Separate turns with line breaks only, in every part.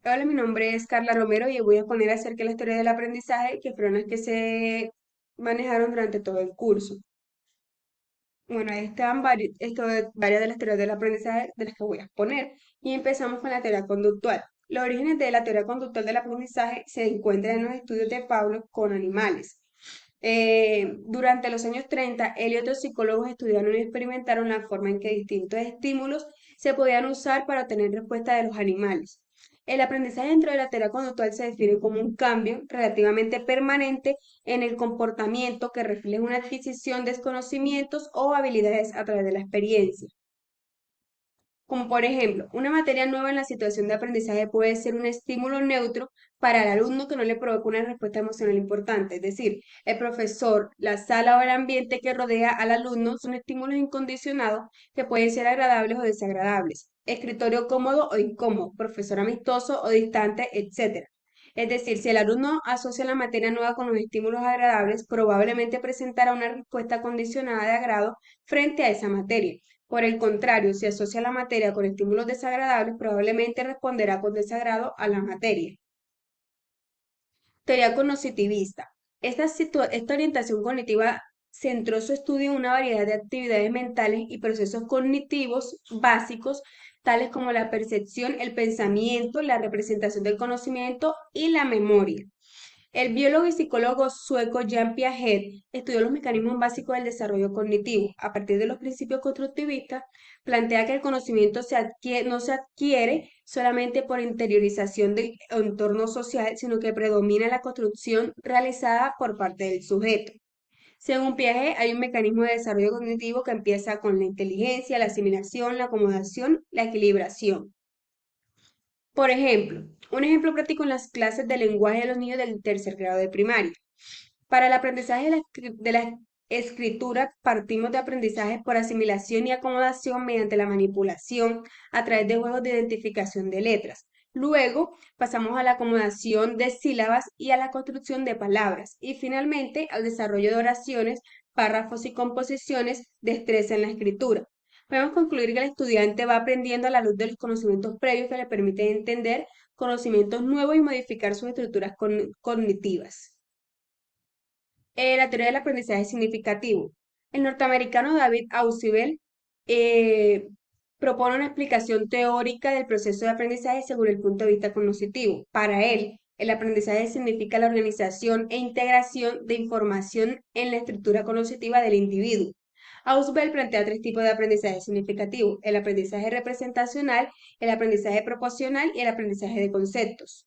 Hola, mi nombre es Carla Romero y voy a exponer acerca de la historia del aprendizaje, que fueron las que se manejaron durante todo el curso. Bueno, ahí están varias de las teorías del aprendizaje de las que voy a exponer. Y empezamos con la teoría conductual. Los orígenes de la teoría conductual del aprendizaje se encuentran en los estudios de Pablo con animales. Durante los años 30, él y otros psicólogos estudiaron y experimentaron la forma en que distintos estímulos se podían usar para obtener respuesta de los animales. El aprendizaje dentro de la teoría conductual se define como un cambio relativamente permanente en el comportamiento que refleja una adquisición de conocimientos o habilidades a través de la experiencia. Como por ejemplo, una materia nueva en la situación de aprendizaje puede ser un estímulo neutro para el alumno que no le provoca una respuesta emocional importante. Es decir, el profesor, la sala o el ambiente que rodea al alumno son estímulos incondicionados que pueden ser agradables o desagradables. Escritorio cómodo o incómodo, profesor amistoso o distante, etc. Es decir, si el alumno asocia la materia nueva con los estímulos agradables, probablemente presentará una respuesta condicionada de agrado frente a esa materia. Por el contrario, si asocia la materia con estímulos desagradables, probablemente responderá con desagrado a la materia. Teoría cognitivista. Esta orientación cognitiva centró su estudio en una variedad de actividades mentales y procesos cognitivos básicos, tales como la percepción, el pensamiento, la representación del conocimiento y la memoria. El biólogo y psicólogo sueco Jean Piaget estudió los mecanismos básicos del desarrollo cognitivo. A partir de los principios constructivistas, plantea que el conocimiento no se adquiere solamente por interiorización del entorno social, sino que predomina la construcción realizada por parte del sujeto. Según Piaget, hay un mecanismo de desarrollo cognitivo que empieza con la inteligencia, la asimilación, la acomodación, la equilibración. Por ejemplo, un ejemplo práctico en las clases de lenguaje de los niños del tercer grado de primaria. Para el aprendizaje de la escritura, partimos de aprendizajes por asimilación y acomodación mediante la manipulación a través de juegos de identificación de letras. Luego pasamos a la acomodación de sílabas y a la construcción de palabras. Y finalmente al desarrollo de oraciones, párrafos y composiciones, destreza en la escritura. Podemos concluir que el estudiante va aprendiendo a la luz de los conocimientos previos que le permiten entender conocimientos nuevos y modificar sus estructuras cognitivas. La teoría del aprendizaje significativo. El norteamericano David Ausubel eh, propone una explicación teórica del proceso de aprendizaje según el punto de vista cognitivo. Para él, el aprendizaje significa la organización e integración de información en la estructura cognitiva del individuo. Ausubel plantea tres tipos de aprendizaje significativo: el aprendizaje representacional, el aprendizaje proporcional y el aprendizaje de conceptos.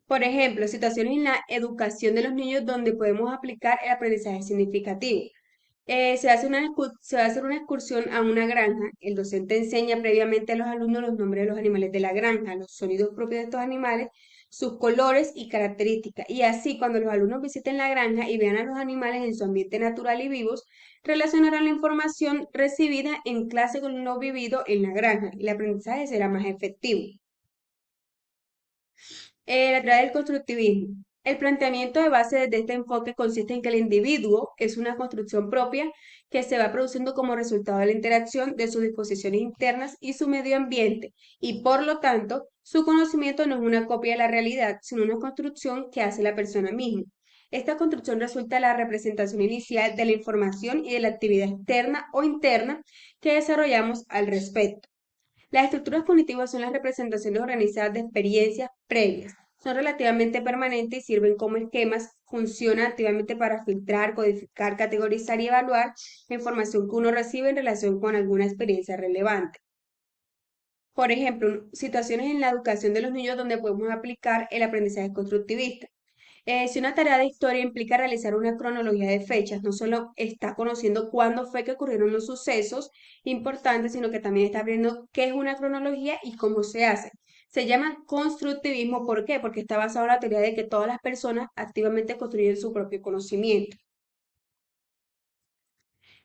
Por ejemplo, situaciones en la educación de los niños donde podemos aplicar el aprendizaje significativo. Se va a hacer una excursión a una granja. El docente enseña previamente a los alumnos los nombres de los animales de la granja, los sonidos propios de estos animales, sus colores y características. Y así, cuando los alumnos visiten la granja y vean a los animales en su ambiente natural y vivos, relacionarán la información recibida en clase con lo vivido en la granja. Y el aprendizaje será más efectivo. La teoría del constructivismo. El planteamiento de base de este enfoque consiste en que el individuo es una construcción propia que se va produciendo como resultado de la interacción de sus disposiciones internas y su medio ambiente, y por lo tanto, su conocimiento no es una copia de la realidad, sino una construcción que hace la persona misma. Esta construcción resulta de la representación inicial de la información y de la actividad externa o interna que desarrollamos al respecto. Las estructuras cognitivas son las representaciones organizadas de experiencias previas. Son relativamente permanentes y sirven como esquemas, funcionan activamente para filtrar, codificar, categorizar y evaluar la información que uno recibe en relación con alguna experiencia relevante. Por ejemplo, situaciones en la educación de los niños donde podemos aplicar el aprendizaje constructivista. Si una tarea de historia implica realizar una cronología de fechas, no solo está conociendo cuándo fue que ocurrieron los sucesos importantes, sino que también está viendo qué es una cronología y cómo se hace. Se llama constructivismo, ¿por qué? Porque está basado en la teoría de que todas las personas activamente construyen su propio conocimiento.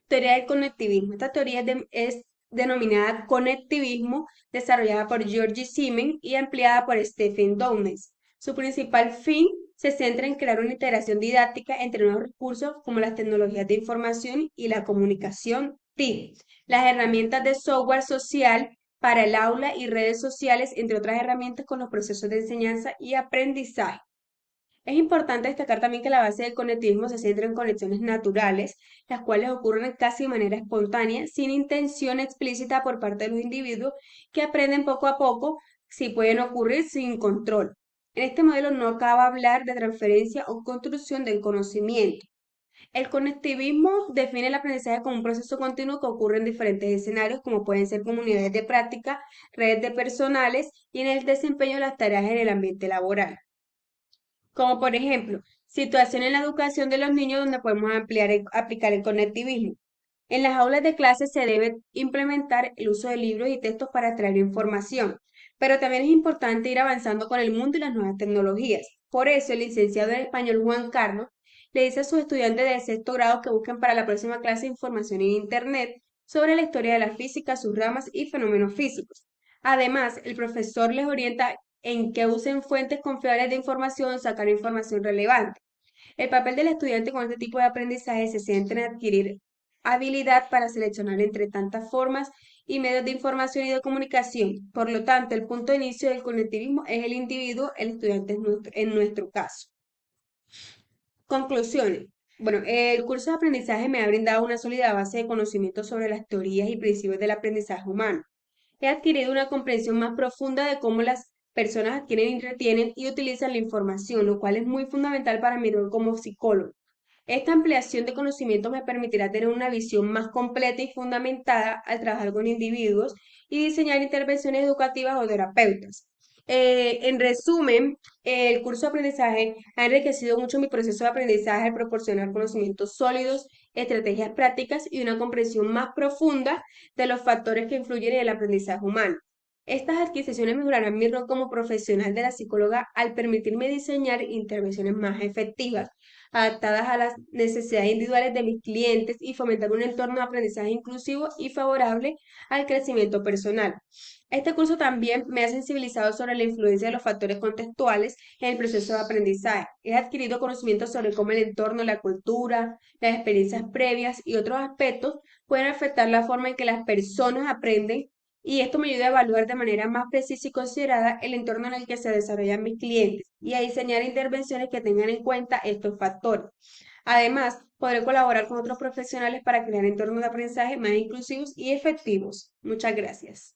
Teoría del conectivismo. Esta teoría es denominada conectivismo, desarrollada por George Siemens y ampliada por Stephen Downes. Su principal fin se centra en crear una integración didáctica entre nuevos recursos como las tecnologías de información y la comunicación TIC, las herramientas de software social para el aula y redes sociales, entre otras herramientas con los procesos de enseñanza y aprendizaje. Es importante destacar también que la base del conectivismo se centra en conexiones naturales, las cuales ocurren casi de manera espontánea, sin intención explícita por parte de los individuos que aprenden poco a poco, si pueden ocurrir sin control. En este modelo no acaba hablar de transferencia o construcción del conocimiento. El conectivismo define el aprendizaje como un proceso continuo que ocurre en diferentes escenarios, como pueden ser comunidades de práctica, redes de personales y en el desempeño de las tareas en el ambiente laboral. Como por ejemplo, situación en la educación de los niños donde podemos aplicar el conectivismo. En las aulas de clase se debe implementar el uso de libros y textos para extraer información, pero también es importante ir avanzando con el mundo y las nuevas tecnologías. Por eso, el licenciado en español Juan Carlos le dice a sus estudiantes de sexto grado que busquen para la próxima clase información en Internet sobre la historia de la física, sus ramas y fenómenos físicos. Además, el profesor les orienta en que usen fuentes confiables de información, sacar información relevante. El papel del estudiante con este tipo de aprendizaje se centra en adquirir habilidad para seleccionar entre tantas formas y medios de información y de comunicación. Por lo tanto, el punto de inicio del conectivismo es el individuo, el estudiante en nuestro caso. Conclusiones. Bueno, el curso de aprendizaje me ha brindado una sólida base de conocimiento sobre las teorías y principios del aprendizaje humano. He adquirido una comprensión más profunda de cómo las personas adquieren, retienen y utilizan la información, lo cual es muy fundamental para mi rol como psicólogo. Esta ampliación de conocimiento me permitirá tener una visión más completa y fundamentada al trabajar con individuos y diseñar intervenciones educativas o terapeutas. En resumen, el curso de aprendizaje ha enriquecido mucho mi proceso de aprendizaje al proporcionar conocimientos sólidos, estrategias prácticas y una comprensión más profunda de los factores que influyen en el aprendizaje humano. Estas adquisiciones mejorarán mi rol como profesional de la psicóloga al permitirme diseñar intervenciones más efectivas, adaptadas a las necesidades individuales de mis clientes y fomentar un entorno de aprendizaje inclusivo y favorable al crecimiento personal. Este curso también me ha sensibilizado sobre la influencia de los factores contextuales en el proceso de aprendizaje. He adquirido conocimientos sobre cómo el entorno, la cultura, las experiencias previas y otros aspectos pueden afectar la forma en que las personas aprenden y esto me ayuda a evaluar de manera más precisa y considerada el entorno en el que se desarrollan mis clientes y a diseñar intervenciones que tengan en cuenta estos factores. Además, podré colaborar con otros profesionales para crear entornos de aprendizaje más inclusivos y efectivos. Muchas gracias.